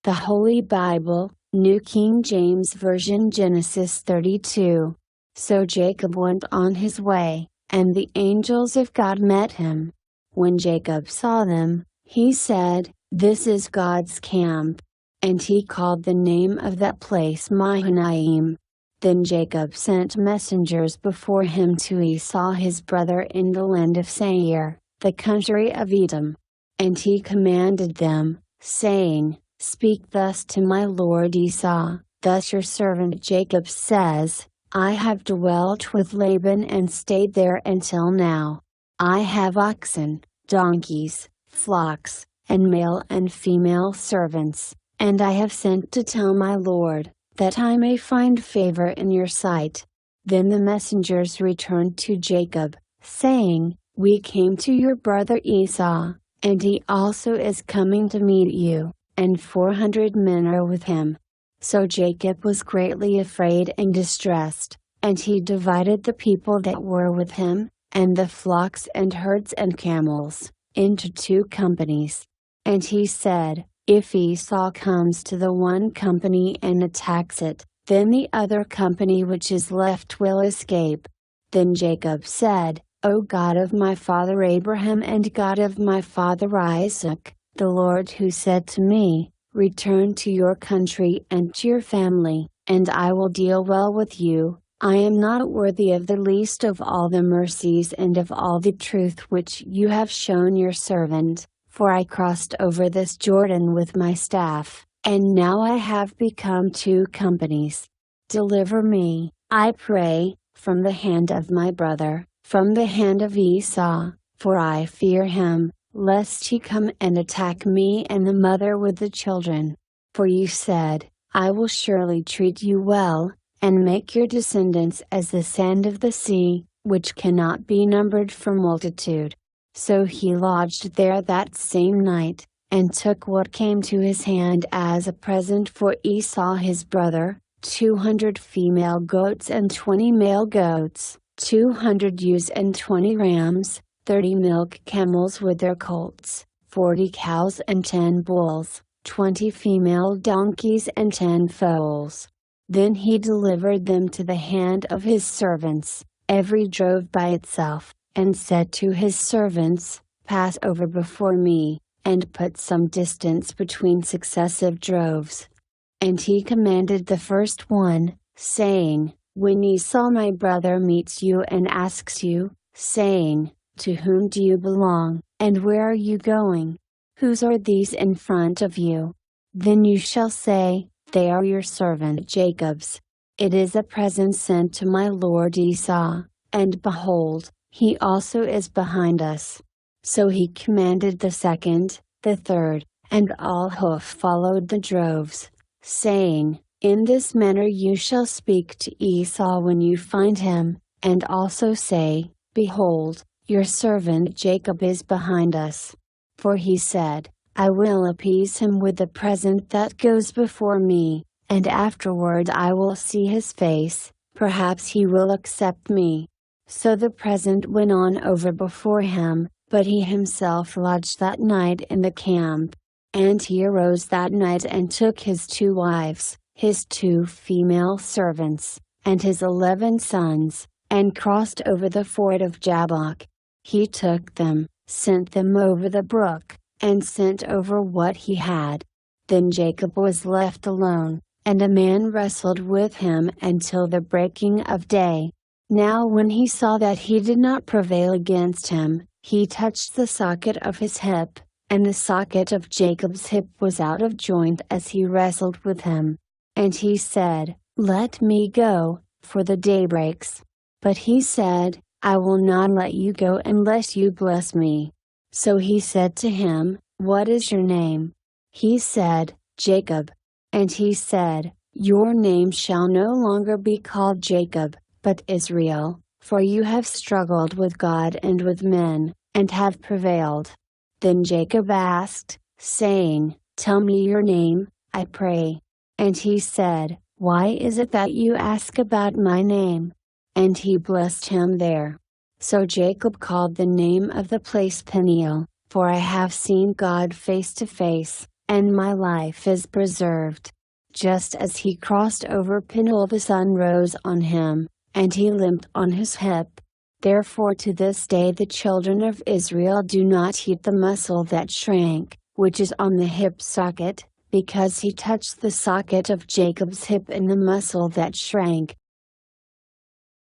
The Holy Bible, New King James Version, Genesis 32. So Jacob went on his way, and the angels of God met him. When Jacob saw them, he said, "This is God's camp." And he called the name of that place Mahanaim. Then Jacob sent messengers before him to Esau his brother in the land of Seir, the country of Edom. And he commanded them, saying, "Speak thus to my lord Esau, thus your servant Jacob says, I have dwelt with Laban and stayed there until now. I have oxen, donkeys, flocks, and male and female servants, and I have sent to tell my lord, that I may find favor in your sight." Then the messengers returned to Jacob, saying, "We came to your brother Esau, and he also is coming to meet you, and 400 men are with him." So Jacob was greatly afraid and distressed, and he divided the people that were with him, and the flocks and herds and camels, into 2 companies. And he said, "If Esau comes to the one company and attacks it, then the other company which is left will escape." Then Jacob said, "O God of my father Abraham and God of my father Isaac, the Lord who said to me, 'Return to your country and to your family, and I will deal well with you,' I am not worthy of the least of all the mercies and of all the truth which you have shown your servant, for I crossed over this Jordan with my staff, and now I have become 2 companies. Deliver me, I pray, from the hand of my brother, from the hand of Esau, for I fear him, lest he come and attack me and the mother with the children. For you said, I will surely treat you well, and make your descendants as the sand of the sea, which cannot be numbered for multitude." So he lodged there that same night, and took what came to his hand as a present for Esau his brother, 200 female goats and 20 male goats, 200 ewes and 20 rams, 30 milk camels with their colts, 40 cows and 10 bulls, 20 female donkeys and 10 foals. Then he delivered them to the hand of his servants, every drove by itself, and said to his servants, "Pass over before me, and put some distance between successive droves." And he commanded the first one, saying, "When Esau my brother meets you and asks you, saying, 'To whom do you belong, and where are you going? Whose are these in front of you?' Then you shall say, 'They are your servant Jacob's. It is a present sent to my lord Esau, and behold, he also is behind us.'" So he commanded the second, the third, and all who followed the droves, saying, "In this manner you shall speak to Esau when you find him, and also say, 'Behold, your servant Jacob is behind us.' For he said, 'I will appease him with the present that goes before me, and afterward I will see his face, perhaps he will accept me.' So the present went on over before him, but he himself lodged that night in the camp. And he arose that night and took his 2 wives, his 2 female servants, and his 11 sons, and crossed over the ford of Jabbok. He took them, sent them over the brook, and sent over what he had. Then Jacob was left alone, and a man wrestled with him until the breaking of day. Now when he saw that he did not prevail against him, he touched the socket of his hip, and the socket of Jacob's hip was out of joint as he wrestled with him. And he said, "Let me go, for the day breaks." But he said, "I will not let you go unless you bless me." So he said to him, "What is your name?" He said, "Jacob." And he said, "Your name shall no longer be called Jacob, but Israel, for you have struggled with God and with men, and have prevailed." Then Jacob asked, saying, "Tell me your name, I pray." And he said, "Why is it that you ask about my name?" And he blessed him there. So Jacob called the name of the place Peniel, for I have seen God face to face, and my life is preserved. Just as he crossed over Peniel, the sun rose on him, and he limped on his hip. Therefore to this day the children of Israel do not heat the muscle that shrank, which is on the hip socket, because he touched the socket of Jacob's hip, and the muscle that shrank,